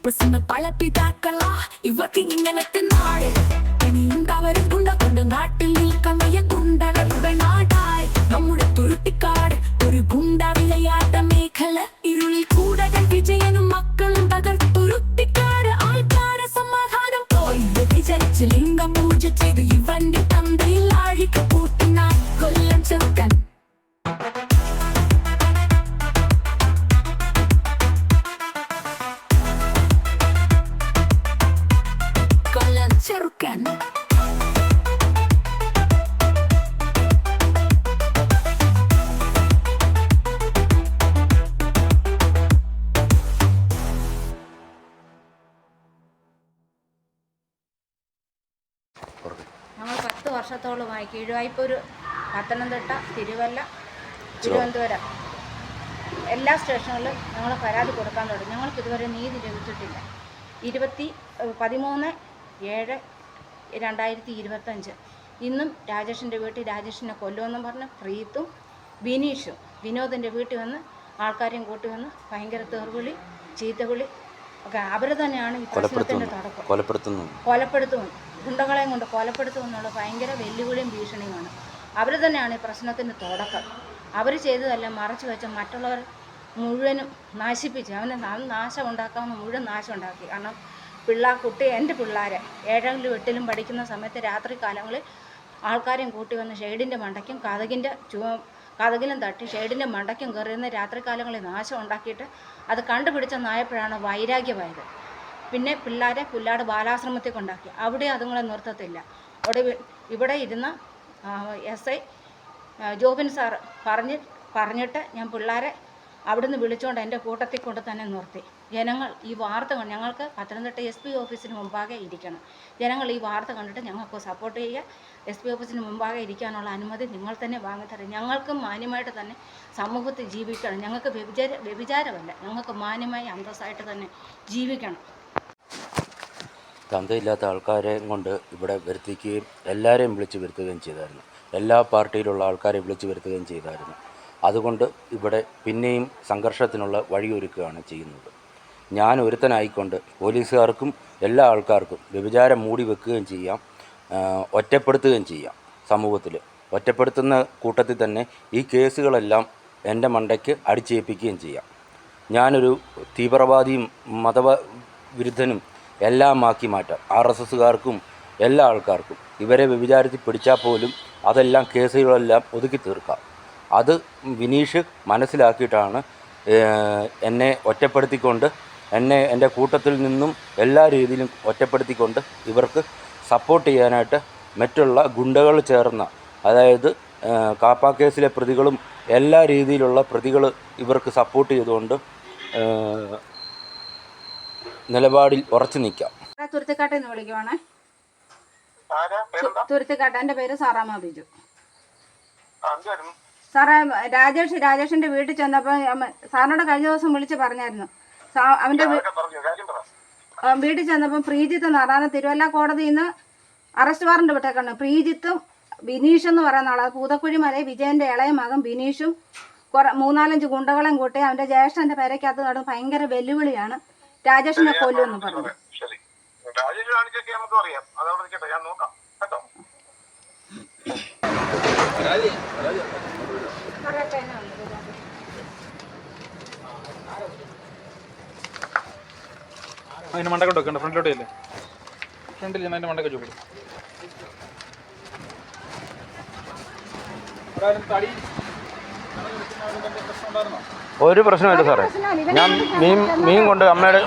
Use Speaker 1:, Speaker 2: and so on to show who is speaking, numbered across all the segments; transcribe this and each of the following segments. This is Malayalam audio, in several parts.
Speaker 1: പ്രസന്ന പല പിതാക്കളാ ഇവർക്ക് ഇങ്ങനത്തെ നാട് ഇനിയുണ്ടവരും ഗുണ്ട കൊണ്ട് നാട്ടിൽ നിൽക്കുന്ന ഗുണ്ടകളുടെ നാടായി നമ്മുടെ തുരുത്തിക്കാട് ഒരു ഗുണ്ട വിളയാട്ട മേഖല ഇരുളിൽ കൂടകൾ വിജയനും മക്കളും തകർത്തുരുത്തിക്കാട് ആൾക്കാരെ സമാധാനം പോയി വിചരിച്ച് ലിംഗം പൂജ ചെയ്ത് ഇവന്റെ തന്തയിൽ ആഴിക്ക് പൂട്ടുന്ന കൊല്ലം ചെറുക്കൻ ചെറുക്കൻ
Speaker 2: ഞങ്ങൾ 10 വർഷത്തോളമായി കീഴുവായ്പൂർ, പത്തനംതിട്ട, തിരുവല്ല, തിരുവനന്തപുരം എല്ലാ സ്റ്റേഷനുകളിലും ഞങ്ങൾ പരാതി കൊടുക്കാൻ തുടങ്ങി. ഞങ്ങൾക്ക് ഇതുവരെ നീതി ലഭിച്ചിട്ടില്ല. 13/7/2025 ഇന്നും രാജേഷിൻ്റെ വീട്ടിൽ രാജേഷിനെ കൊല്ലുമെന്നും പറഞ്ഞ് പ്രീത്തും ബിനീഷും വിനോദിൻ്റെ വീട്ടിൽ വന്ന് ആൾക്കാരെയും കൂട്ടി വന്ന് ഭയങ്കര തെറിവിളി, ചീത്തവിളി ഒക്കെ അവർ തന്നെയാണ് ഈ പ്രശ്നത്തിൻ്റെ തുടക്കം. കൊലപ്പെടുത്തുന്നു, ഗുണ്ടകളെയും കൊണ്ട് കൊലപ്പെടുത്തുമെന്നുള്ള ഭയങ്കര വെല്ലുവിളിയും ഭീഷണിയുമാണ്. അവർ തന്നെയാണ് ഈ പ്രശ്നത്തിൻ്റെ തുടക്കം. അവർ ചെയ്തതല്ല മറച്ചു വെച്ച മറ്റുള്ളവർ മുഴുവനും നാശിപ്പിച്ച് അവനെ നാശം ഉണ്ടാക്കാവുന്ന മുഴുവൻ നാശം ഉണ്ടാക്കി. കാരണം എൻ്റെ പിള്ളേരെ 7ലും 8ലും പഠിക്കുന്ന സമയത്ത് രാത്രി കാലങ്ങളിൽ ആൾക്കാരെയും കൂട്ടി വന്ന് ഷെയ്ഡിൻ്റെ മണ്ടയ്ക്കും കതകിലും തട്ടി ഷെയ്ഡിൻ്റെ മണ്ടയ്ക്കും കയറിയുന്ന രാത്രി കാലങ്ങളിൽ നാശം ഉണ്ടാക്കിയിട്ട് അത് കണ്ടുപിടിച്ച നായപ്പോഴാണ് വൈരാഗ്യമായത്. പിന്നെ പിള്ളേരെ പുല്ലാട് ബാലാശ്രമത്തിൽ കൊണ്ടാക്കി. അവിടെ അതുങ്ങളെ നിർത്തത്തില്ല. ഇവിടെ ഇരുന്ന SI ജോബിൻ സാറ് പറഞ്ഞിട്ട് ഞാൻ പിള്ളേരെ അവിടുന്ന് വിളിച്ചുകൊണ്ട് എൻ്റെ കൂട്ടത്തിൽ കൊണ്ട് തന്നെ നിർത്തി. ജനങ്ങൾ ഈ വാർത്ത ഞങ്ങൾക്ക് പത്തനംതിട്ട SP ഓഫീസിന് മുമ്പാകെ ഇരിക്കണം. ജനങ്ങൾ ഈ വാർത്ത കണ്ടിട്ട് ഞങ്ങൾക്ക് സപ്പോർട്ട് ചെയ്യുക. SP ഓഫീസിന് മുമ്പാകെ ഇരിക്കാനുള്ള അനുമതി നിങ്ങൾ തന്നെ വാങ്ങിത്തരും. ഞങ്ങൾക്ക് മാന്യമായിട്ട് തന്നെ സമൂഹത്തിൽ ജീവിക്കണം. ഞങ്ങൾക്ക് വ്യഭിചാരമല്ല, ഞങ്ങൾക്ക് മാന്യമായി അന്തസ്സായിട്ട് തന്നെ ജീവിക്കണം.
Speaker 3: തന്തയില്ലാത്ത ആൾക്കാരെ കൊണ്ട് ഇവിടെ വരുത്തിക്കുകയും എല്ലാവരെയും വിളിച്ച് വരുത്തുകയും ചെയ്തായിരുന്നു. എല്ലാ പാർട്ടിയിലുള്ള ആൾക്കാരെ വിളിച്ച് വരുത്തുകയും ചെയ്തായിരുന്നു. അതുകൊണ്ട് ഇവിടെ പിന്നെയും സംഘർഷത്തിനുള്ള വഴിയൊരുക്കുകയാണ് ചെയ്യുന്നത്. ഞാൻ ഒരുത്തനായിക്കൊണ്ട് പോലീസുകാർക്കും എല്ലാ ആൾക്കാർക്കും വ്യഭിചാരം മൂടി വെക്കുകയും ചെയ്യാം, ഒറ്റപ്പെടുത്തുകയും ചെയ്യാം. സമൂഹത്തിൽ ഒറ്റപ്പെടുത്തുന്ന കൂട്ടത്തിൽ തന്നെ ഈ കേസുകളെല്ലാം എൻ്റെ മണ്ടയ്ക്ക് അടിച്ചേൽപ്പിക്കുകയും ചെയ്യാം. ഞാനൊരു തീവ്രവാദിയും മതവിരുദ്ധനും എല്ലാം ആക്കി മാറ്റാം. RSSകാർക്കും എല്ലാ ആൾക്കാർക്കും ഇവരെ വ്യഭിചാരത്തിൽ പിടിച്ചാൽ പോലും അതെല്ലാം കേസുകളെല്ലാം ഒതുക്കി തീർക്കാം. അത് വിനീഷ് മനസ്സിലാക്കിയിട്ടാണ് എന്നെ ഒറ്റപ്പെടുത്തിക്കൊണ്ട് എൻ്റെ കൂട്ടത്തിൽ നിന്നും എല്ലാ രീതിയിലും ഒറ്റപ്പെടുത്തിക്കൊണ്ട് ഇവർക്ക് സപ്പോർട്ട് ചെയ്യാനായിട്ട് മറ്റുള്ള ഗുണ്ടകൾ ചേർന്ന, അതായത് കാപ്പ കേസിലെ പ്രതികളും എല്ലാ രീതിയിലുള്ള പ്രതികൾ ഇവർക്ക് സപ്പോർട്ട് ചെയ്തുകൊണ്ട് നിലപാടിൽ ഉറച്ചു നിൽക്കാം.
Speaker 2: തുരുത്തിക്കാട്ടിൽ നിന്ന് വിളിക്കുവാണേ. തുരുത്തിക്കാട്ട്. എൻ്റെ പേര് സാറാമ്മ ബിജു. സാറേ, രാജേഷിൻ്റെ വീട്ടിൽ ചെന്നപ്പോൾ സാറിനോട് കഴിഞ്ഞ ദിവസം വിളിച്ച് പറഞ്ഞായിരുന്നു. അവൻ്റെ വീട്ടിൽ ചെന്നപ്പം പ്രീജിത്ത് എന്ന് പറഞ്ഞാൽ തിരുവല്ല കോടതിയിൽ നിന്ന് അറസ്റ്റ് വാറണ്ട് വിട്ടേക്കാണ്. പ്രീജിത്തും ബിനീഷ് എന്ന് പറയുന്ന ആളാണ്. പൂതക്കുഴി മല വിജയൻ്റെ ഇളയ മകൻ ബിനീഷും 3-4 ഗുണ്ടകളെയും കൂട്ടി അവൻ്റെ ജ്യേഷ്ഠൻ്റെ പേരയ്ക്കകത്ത് നടന്ന് ഭയങ്കര വെല്ലുവിളിയാണ്. രാജേഷിനെ കൊല്ലുമെന്ന് പറഞ്ഞു.
Speaker 4: അതിന് മണ്ടക്കോട്ട് വെക്കണ്ട, ഫ്രണ്ടിലോട്ട് ഇല്ലേ, ഫ്രണ്ടിൽ അതിൻ്റെ മണ്ടക്ക് ചോദിക്കും.
Speaker 3: ഒരു പ്രശ്നമില്ല സാറേ. ഞാൻ മീൻ കൊണ്ട് അമ്മയുടെ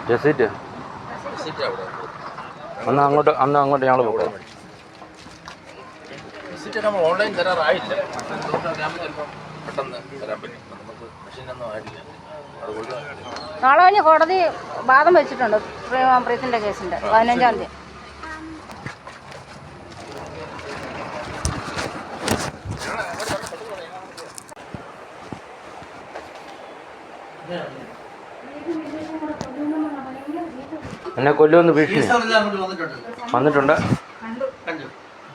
Speaker 3: രസീറ്റ് അന്ന് അങ്ങോട്ട് ഞങ്ങൾ പോകാം.
Speaker 5: ഓൺലൈൻ തരാറായില്ല, പെട്ടെന്ന് തരാൻ പറ്റും. നമുക്ക് മെഷീനൊന്നും ആയിട്ടില്ല. അതുകൊണ്ട്
Speaker 2: നാളെ കഴിഞ്ഞ് കോടതി വാദം വെച്ചിട്ടുണ്ട് പ്രീതിൻ്റെ കേസിൻ്റെ 15-ാം തീയതി.
Speaker 3: എന്നെ കൊല്ലുമെന്ന് ഭീഷണി
Speaker 6: ടീച്ചറെല്ലാം അങ്ങോട്ട് വന്നിട്ടുണ്ട്.
Speaker 3: വന്നിട്ടുണ്ട്.
Speaker 2: കണ്ടു.
Speaker 6: കണ്ടു.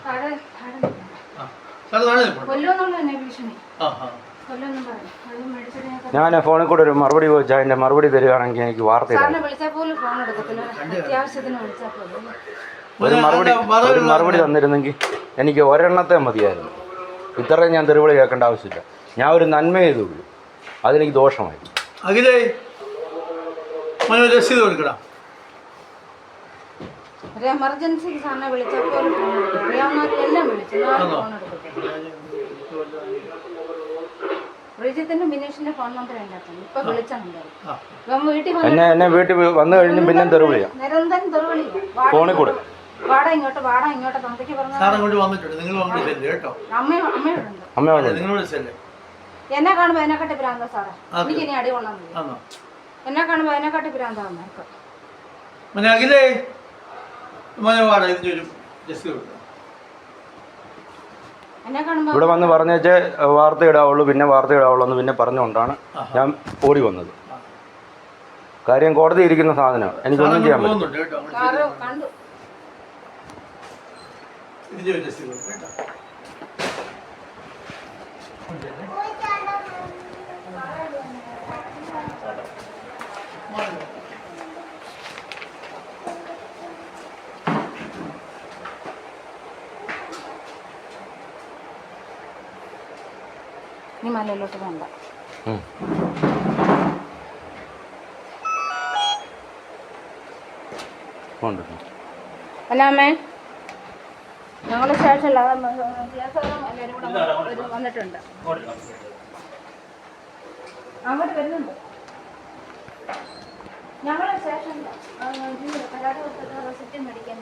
Speaker 2: താഴെ
Speaker 6: ആ. സാറ് താഴെ നിൽപ്പുണ്ട്.
Speaker 2: കൊല്ലുമെന്നുള്ള തന്നെ ഭീഷണി.
Speaker 6: ആ ആ.
Speaker 2: കൊല്ലുമെന്നും പറഞ്ഞു. അത് മേടിച്ചിട്ട് ഞാൻ
Speaker 3: ഞാൻ ഫോണിൽ കൂടെ ഒരു മറുപടി ചോദിച്ചാൽ അതിൻ്റെ മറുപടി തരികയാണെങ്കിൽ എനിക്ക് വാർത്ത ഇടാം.
Speaker 2: സാറിനെ വിളിച്ചാൽ പോലും ഫോൺ എടുക്കത്തില്ല. അത്യാവശ്യത്തിന് വിളിച്ചാൽ പോലും.
Speaker 3: ഒരു മറുപടി തന്നിരുന്നെങ്കിൽ എനിക്ക് ഒരെണ്ണത്തെ മതിയായിരുന്നു. ഇത്രയും ഞാൻ തെരുവിളി കേൾക്കേണ്ട ആവശ്യമില്ല. ഞാൻ ഒരു നന്മ ചെയ്തുള്ളൂ, അതെനിക്ക് ദോഷമായി.
Speaker 6: അഖിലേ രസീത് കൊടുക്കടാ.
Speaker 2: ഒരു എമർജൻസിക്ക് സാറിനെ വിളിച്ചാൽ പോലും ഫോൺ എടുക്കും. അറിയാവുന്നവരെല്ലാം വിളിച്ചു, ഫോൺ എടുക്കത്തില്ല. റിജിത്തിന്റെ ബിനീഷിന്റെ ഫോൺ നമ്പർ ഉണ്ടാക്കുന്നു. ഇപ്പൊ വിളിച്ച നമ്പർ വീട്ടിൽ
Speaker 3: എന്നെ വീട്ടിൽ വന്നു കഴിഞ്ഞ് പിന്നെ തെരുവിളിയാ,
Speaker 2: നിരന്തരം തെരുവിളിയാ.
Speaker 3: ഫോണിൽ കൂടെ
Speaker 2: വാടാ ഇങ്ങോട്ട് തന്തയ്ക്ക് പറഞ്ഞു.
Speaker 6: സാർ അങ്ങോട്ട് വന്നിട്ടുണ്ട്. നിങ്ങൾ അങ്ങോട്ട് ചെല്ല് കേട്ടോ.
Speaker 2: അമ്മയോടുണ്ട്.
Speaker 3: അമ്മ വന്നു.
Speaker 6: നിങ്ങളോട് ചെല്ല്.
Speaker 2: എന്നെ കാണുമ്പോ എന്നെക്കാട്ടി ഭ്രാന്ത സാറേ. എനിക്ക് ഇനി അടി കൊള്ളാൻ പറ്റില്ല.
Speaker 6: ആണോ?
Speaker 2: എന്നെ കാണുമ്പോ എന്നെക്കാട്ടി ഭ്രാന്താവുന്ന
Speaker 6: മോനെ അഖിലേ മോനെ വാടാ ഇത് ചോദിച്ചു രസീത് കൊടുക്കണം.
Speaker 2: എന്നെ കാണുമ്പോ
Speaker 3: ഇവിടെ വന്ന് പറഞ്ഞേച്ച് വാർത്ത ഇടാവുള്ളൂ, പിന്നെ വാർത്ത ഇടാവുള്ളൂ എന്ന് പിന്നെ പറഞ്ഞുകൊണ്ടാണ് ഞാൻ ഓടി വന്നത്. കാര്യം കോടതി ഇരിക്കുന്ന സാധനം എനിക്കൊന്നും ചെയ്യാൻ പറ്റും.
Speaker 6: പോകുന്നുണ്ട് കേട്ടോ.
Speaker 2: സാറ് കണ്ടു.
Speaker 6: ഇത് ചോദിച്ചു രസീത് കൊടുക്കണം കേട്ടോ.
Speaker 2: നീ മലയിലോട്ട് വേണ്ട. അല്ല അമ്മേ, ഞങ്ങൾ സ്റ്റേഷനിൽ എല്ലാവരും കൂടെ വന്നിട്ടുണ്ട്. അങ്ങോട്ട് വരുന്നുണ്ട്. ഞങ്ങൾ സ്റ്റേഷനിൽ പരാതി കൊടുത്തിട്ട് റെസിപ്റ്റ് മേടിക്കാൻ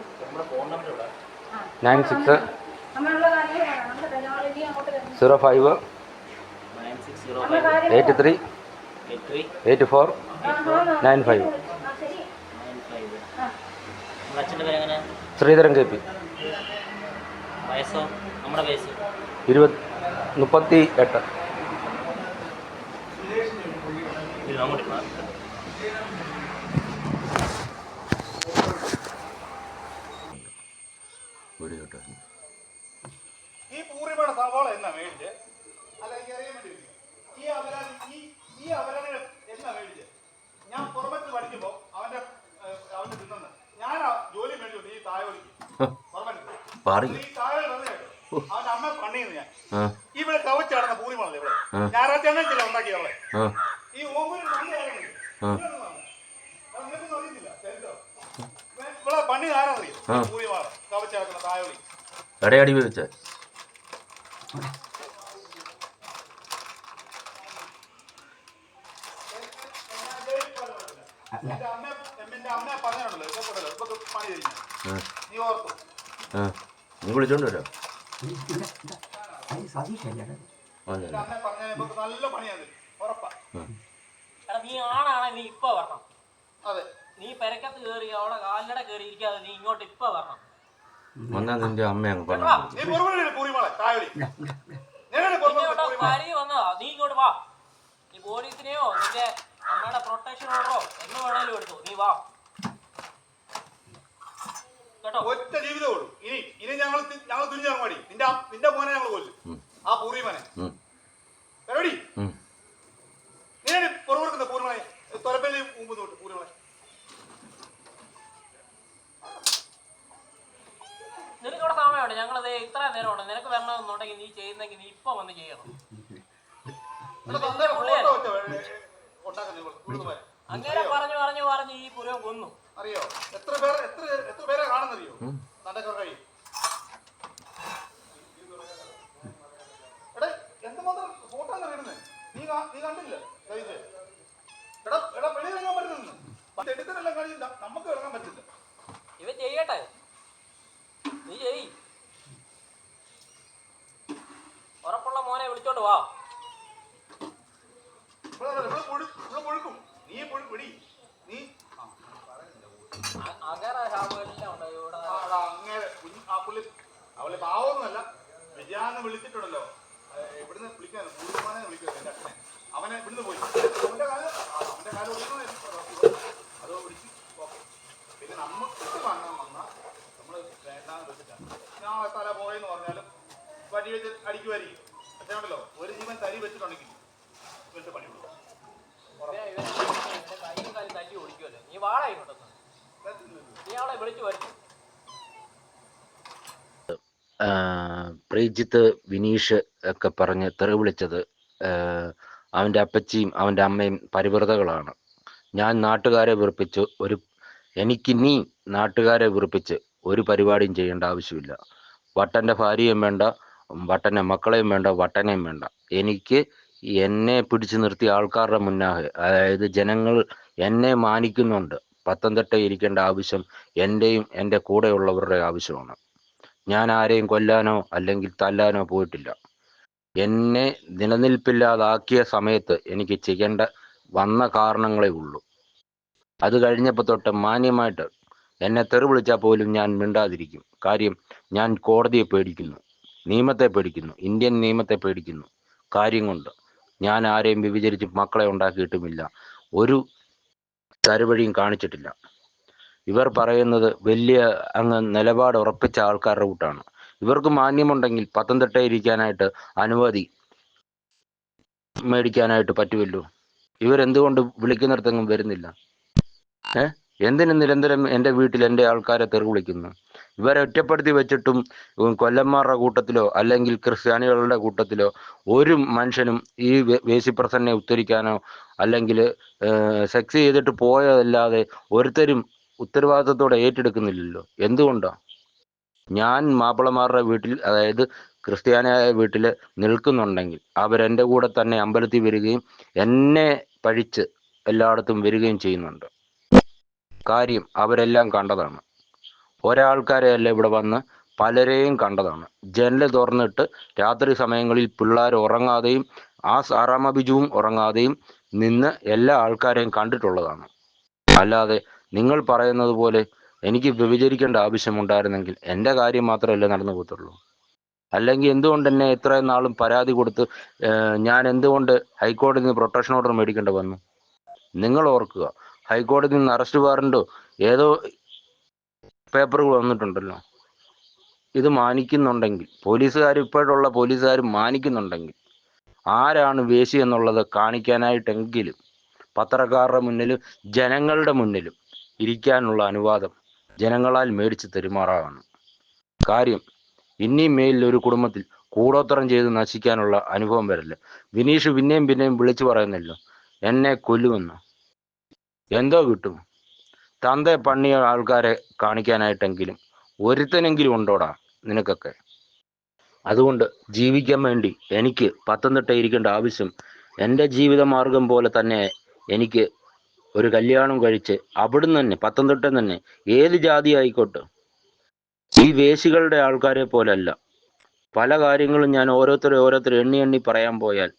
Speaker 3: 96
Speaker 2: നമ്മളുള്ള കാര്യങ്ങൾ നമ്മുടെ ടെക്നോളജി അങ്ങോട്ട് വരുന്നു.
Speaker 3: 05 83 84 95. Sreedharan K P. 38.
Speaker 7: ഈ പൂർണ്ണ സവാള എന്നാ മേടിച്ച് അല്ല എനിക്ക് അറിയാൻ വേണ്ടി ഈ അവരാണ് എന്നാ മേടിച്ച് ഞാൻ പുറമത്ത് പഠിക്കുമ്പോ അവന്റെ തിന്നു ഞാൻ ജോലി മേടിച്ചു ഈ തായോലിക്ക് പുറമത്ത് ഈ തായോലി പറഞ്ഞു കേട്ടോ. അവന്റെ അമ്മ പണിയുന്നു ഞാൻ ഇവിടെ കവച്ച് നടന്ന പൂർണിമാണല്ലേ ഇവിടെ ഞായറാഴ്ച അങ്ങനെ ഉണ്ടാക്കി അവളെ ഈ ഓമ്പൂര് നിങ്ങൾക്കൊന്നും അറിയത്തില്ല ചരിത്രം. ഇവിടെ പണി ആരാന്നറിയോ? പൂർണിമാർ കവച്ച് നടക്കുന്ന തായോലി
Speaker 3: എടയടി വെച്ച
Speaker 7: എന്റെ അമ്മ പറഞ്ഞാണല്ലോ ഇപ്പൊ പണി തരുന്ന നീ ഓർത്തു.
Speaker 3: നീ വിളിച്ചോണ്ട് വരാം.
Speaker 7: എന്റെ അമ്മ പറഞ്ഞ നല്ല പണിയാണ് ഉറപ്പാ.
Speaker 8: നീ ആണാണ് നീ ഇപ്പൊ വരണം.
Speaker 7: അതെ
Speaker 8: നീ പെരക്കത്ത് കയറി അവിടെ കാലിനട കയറി ഇരിക്കാതെ നീ ഇങ്ങോട്ട് ഇപ്പൊ വരണം.
Speaker 3: നിന്റെ അമ്മ അങ്ങ് പറഞ്ഞു.
Speaker 7: നീ പൂരിമോളെ തായോലി
Speaker 8: വന്നതാ. നീ ഇങ്ങോട്ട് വാ. നീ പോലീസിനെയോ നിന്റെ അമ്മയുടെ പ്രൊട്ടക്ഷൻ ഓർഡറോ എന്ന് വേണേലും എടുത്തു. നീ വാ കേട്ടോ.
Speaker 7: ഒറ്റ ജീവിതമേ ഉള്ളൂ. ഇനി ഞങ്ങൾ തുനിഞ്ഞാൽ മതി. നിന്റെ മോനെ ഞങ്ങൾ കൊല്ലും. ആ പൂർവിമനെ എവിടെ നീ പുറകൊടുക്കുന്ന പൂർവിമനെ തൊലപ്പല്ലി മുമ്പ് തൊട്ട് പൂർവിമനെ
Speaker 8: നിനക്കിവിടെ സമയമുണ്ട്. ഞങ്ങളത് ഇത്ര നേരമുണ്ട്. നിനക്ക് വരണമെന്നുണ്ടെങ്കിൽ നീ ചെയ്യുന്നെങ്കിൽ നീ ഇപ്പൊ വന്ന് ചെയ്യണം. അങ്ങനെ പറഞ്ഞു ഈ പുരം കൊന്നു.
Speaker 7: അറിയോ എത്ര പേരെ കാണുന്നറിയോ തന്റെ കഴി എടാ എന്തുമാത്രം ഫോട്ടോ ഇടുന്നേ നീ കണ്ടില്ല എടാ വെളിയിറങ്ങാൻ പറ്റുന്നു എടുത്തതെല്ലാം കഴിഞ്ഞ നമുക്ക് ഇറങ്ങാൻ പറ്റില്ല.
Speaker 8: ഇവ ചെയ്യട്ടെ, നീ ചെയ്. ഉറപ്പുള്ള മോനെ വിളിച്ചോണ്ട് വാ.
Speaker 7: പൊഴുക്കും നീ പൊടി നീ അവളെ പാവൊന്നുമല്ല. വിജയാന്ന് വിളിച്ചിട്ടുണ്ടല്ലോ. ഇവിടുന്ന് വിളിക്കാൻ പൂർണ്ണമാനെ വിളിക്കുന്നത് എന്റെ അച്ഛനെ. അവനെ ഇവിടുന്ന് പോയി അവന്റെ കാലം അതോ വിളിച്ച് ഓക്കെ ഇത് നമുക്ക് വാങ്ങാൻ വന്നാൽ നമ്മൾ വേണ്ടാന്ന് വെച്ചിട്ടാണ്. ഞാൻ തല പോയെന്ന് പറഞ്ഞാലും വടി വെച്ച് അടിക്കുമായിരിക്കും. പക്ഷേ ഉണ്ടല്ലോ, ഒരു ജീവൻ തരി വെച്ചിട്ടുണ്ടെങ്കിൽ ഇവന്റെ പണി കൊടുക്കും.
Speaker 8: കൈയും കാലും തല്ലി ഓടിക്കുമല്ലോ. നീ വാടാ ഇങ്ങോട്ടൊന്ന്. നീ അവളെ വിളിച്ചു വരുന്നു.
Speaker 3: പ്രീജിത്ത് വിനീഷ് ഒക്കെ പറഞ്ഞ് തെറി വിളിച്ചത് അവൻ്റെ അപ്പച്ചിയും അവൻ്റെ അമ്മയും പരിവൃതകളാണ്. ഞാൻ നാട്ടുകാരെ വെറുപ്പിച്ച് എനിക്കിനി നാട്ടുകാരെ വെറുപ്പിച്ച് ഒരു പരിപാടിയും ചെയ്യേണ്ട ആവശ്യമില്ല. വട്ടൻ്റെ ഭാര്യയും വേണ്ട, വട്ടൻ്റെ മക്കളെയും വേണ്ട, വട്ടനെയും വേണ്ട. എനിക്ക് എന്നെ പിടിച്ചു നിർത്തിയ ആൾക്കാരുടെ മുന്നാകെ, അതായത് ജനങ്ങൾ എന്നെ മാനിക്കുന്നുണ്ട്. പത്തനംതിട്ട ഇരിക്കേണ്ട ആവശ്യം എൻ്റെയും എൻ്റെ കൂടെയുള്ളവരുടെ ആവശ്യമാണ്. ഞാൻ ആരെയും കൊല്ലാനോ അല്ലെങ്കിൽ തല്ലാനോ പോയിട്ടില്ല. എന്നെ നിലനിൽപ്പില്ലാതാക്കിയ സമയത്ത് എനിക്ക് ചെയ്യേണ്ട വന്ന കാരണങ്ങളേ ഉള്ളൂ. അത് കഴിഞ്ഞപ്പോൾ തൊട്ട് മാന്യമായിട്ട് എന്നെ തെറി വിളിച്ചാൽ പോലും ഞാൻ മിണ്ടാതിരിക്കും. കാര്യം ഞാൻ കോടതിയെ പേടിക്കുന്നു, നിയമത്തെ പേടിക്കുന്നു, ഇന്ത്യൻ നിയമത്തെ പേടിക്കുന്നു. കാര്യം കൊണ്ട് ഞാൻ ആരെയും വിഭജിച്ച് മക്കളെ ഉണ്ടാക്കിയിട്ടുമില്ല, ഒരു തരുവഴിയും കാണിച്ചിട്ടില്ല. ഇവർ പറയുന്നത് വലിയ അങ്ങ് നിലപാട് ഉറപ്പിച്ച ആൾക്കാരുടെ കൂട്ടാണ്. ഇവർക്ക് മാന്യമുണ്ടെങ്കിൽ പത്തനംതിട്ട ഇരിക്കാനായിട്ട് അനുമതി മേടിക്കാനായിട്ട് പറ്റുമല്ലോ. ഇവരെന്തുകൊണ്ട് വിളിക്കുന്നിടത്തെങ്ങും വരുന്നില്ല? എന്തിനു നിരന്തരം എൻ്റെ വീട്ടിൽ എൻ്റെ ആൾക്കാരെ തെറി വിളിക്കുന്നു? ഇവരെ ഒറ്റപ്പെടുത്തി വെച്ചിട്ടും കൊല്ലന്മാരുടെ കൂട്ടത്തിലോ അല്ലെങ്കിൽ ക്രിസ്ത്യാനികളുടെ കൂട്ടത്തിലോ ഒരു മനുഷ്യനും ഈ വേശിപ്രസന്നെ ഉത്തരിക്കാനോ അല്ലെങ്കിൽ സെക്സ് ചെയ്തിട്ട് പോയതല്ലാതെ ഒരുത്തരും ഉത്തരവാദിത്തത്തോടെ ഏറ്റെടുക്കുന്നില്ലല്ലോ. എന്തുകൊണ്ടാണ്? ഞാൻ മാപ്പിളമാരുടെ വീട്ടിൽ, അതായത് ക്രിസ്ത്യാനിയായ വീട്ടിൽ നിൽക്കുന്നുണ്ടെങ്കിൽ അവരെൻ്റെ കൂടെ തന്നെ അമ്പലത്തിൽ വരികയും എന്നെ പഴിച്ച് എല്ലായിടത്തും വരികയും ചെയ്യുന്നുണ്ട്. കാര്യം അവരെല്ലാം കണ്ടതാണ്. ഒരാൾക്കാരെയല്ല ഇവിടെ വന്ന് പലരെയും കണ്ടതാണ്. ജനൽ തുറന്നിട്ട് രാത്രി സമയങ്ങളിൽ പിള്ളേർ ഉറങ്ങാതെയും ആ സാറാമ ബിജുവും ഉറങ്ങാതെയും നിന്ന് എല്ലാ ആൾക്കാരെയും കണ്ടിട്ടുള്ളതാണ്. അല്ലാതെ നിങ്ങൾ പറയുന്നത് പോലെ എനിക്ക് വ്യഭിചരിക്കേണ്ട ആവശ്യമുണ്ടായിരുന്നെങ്കിൽ എൻ്റെ കാര്യം മാത്രമല്ലേ നടന്നു പോകത്തുള്ളൂ. അല്ലെങ്കിൽ എന്തുകൊണ്ട് എന്നെ ഇത്രയും നാളും പരാതി കൊടുത്ത് ഞാൻ എന്തുകൊണ്ട് ഹൈക്കോടതിയിൽ നിന്ന് പ്രൊട്ടക്ഷൻ ഓർഡർ മേടിക്കേണ്ടി വന്നു? നിങ്ങൾ ഓർക്കുക, ഹൈക്കോടതിയിൽ നിന്ന് അറസ്റ്റ് വാറണ്ടോ ഏതോ പേപ്പറുകൾ വന്നിട്ടുണ്ടല്ലോ. ഇത് മാനിക്കുന്നുണ്ടെങ്കിൽ, ഇപ്പോഴുള്ള പോലീസുകാർ മാനിക്കുന്നുണ്ടെങ്കിൽ, ആരാണ് വേശി എന്നുള്ളത് കാണിക്കാനായിട്ടെങ്കിലും പത്രക്കാരുടെ മുന്നിലും ജനങ്ങളുടെ മുന്നിലും ഇരിക്കാനുള്ള അനുവാദം ജനങ്ങളാൽ മേടിച്ച് തെരുമാറാണ്. കാര്യം ഇനിയും മേലിൽ ഒരു കുടുംബത്തിൽ കൂടോത്രം ചെയ്ത് നശിക്കാനുള്ള അനുഭവം വരില്ല. വിനീഷ് പിന്നെയും വിളിച്ചു പറയുന്നല്ലോ, എന്നെ കൊല്ലുമെന്ന്. എന്തോ കിട്ടും? തന്തെ പണിയ ആൾക്കാരെ കാണിക്കാനായിട്ടെങ്കിലും ഒരുത്തനെങ്കിലും ഉണ്ടോടാ നിനക്കൊക്കെ? അതുകൊണ്ട് ജീവിക്കാൻ വേണ്ടി എനിക്ക് പത്തനംതിട്ട ഇരിക്കേണ്ട ആവശ്യം എൻ്റെ ജീവിതമാർഗം പോലെ തന്നെ എനിക്ക് ഒരു കല്യാണം കഴിച്ച് അവിടുന്ന് തന്നെ പത്തനംതിട്ട തന്നെ ഏത് ജാതി ആയിക്കോട്ടെ, ഈ വേശികളുടെ ആൾക്കാരെ പോലല്ല. പല കാര്യങ്ങളും ഞാൻ ഓരോരുത്തർ എണ്ണി പറയാൻ പോയാൽ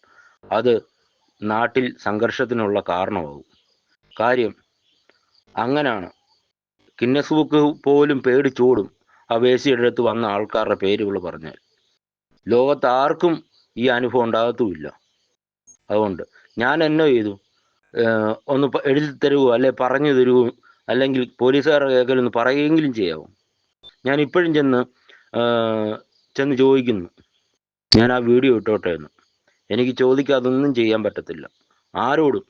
Speaker 3: അത് നാട്ടിൽ സംഘർഷത്തിനുള്ള കാരണമാകും. കാര്യം അങ്ങനാണ്. ഗിന്നസ് ബുക്ക് പോലും പേടിച്ചോടും ആ വേശിയുടെ അടുത്ത് വന്ന ആൾക്കാരുടെ പേരുകൾ പറഞ്ഞാൽ. ലോകത്ത് ആർക്കും ഈ അനുഭവം ഉണ്ടാകത്തുമില്ല. അതുകൊണ്ട് ഞാൻ എന്നോ ചെയ്തു, ഒന്ന് എഴുതി തരുമോ, അല്ലെ പറഞ്ഞു തരുമോ, അല്ലെങ്കിൽ പോലീസുകാരുടെ കേൾക്കലൊന്ന് പറയുകയെങ്കിലും ചെയ്യാമോ? ഞാൻ ഇപ്പോഴും ചെന്ന് ചോദിക്കുന്നു, ഞാൻ ആ വീഡിയോ ഇട്ടോട്ടെ എന്ന്. എനിക്ക് ചോദിക്കാതൊന്നും ചെയ്യാൻ പറ്റത്തില്ല ആരോടും.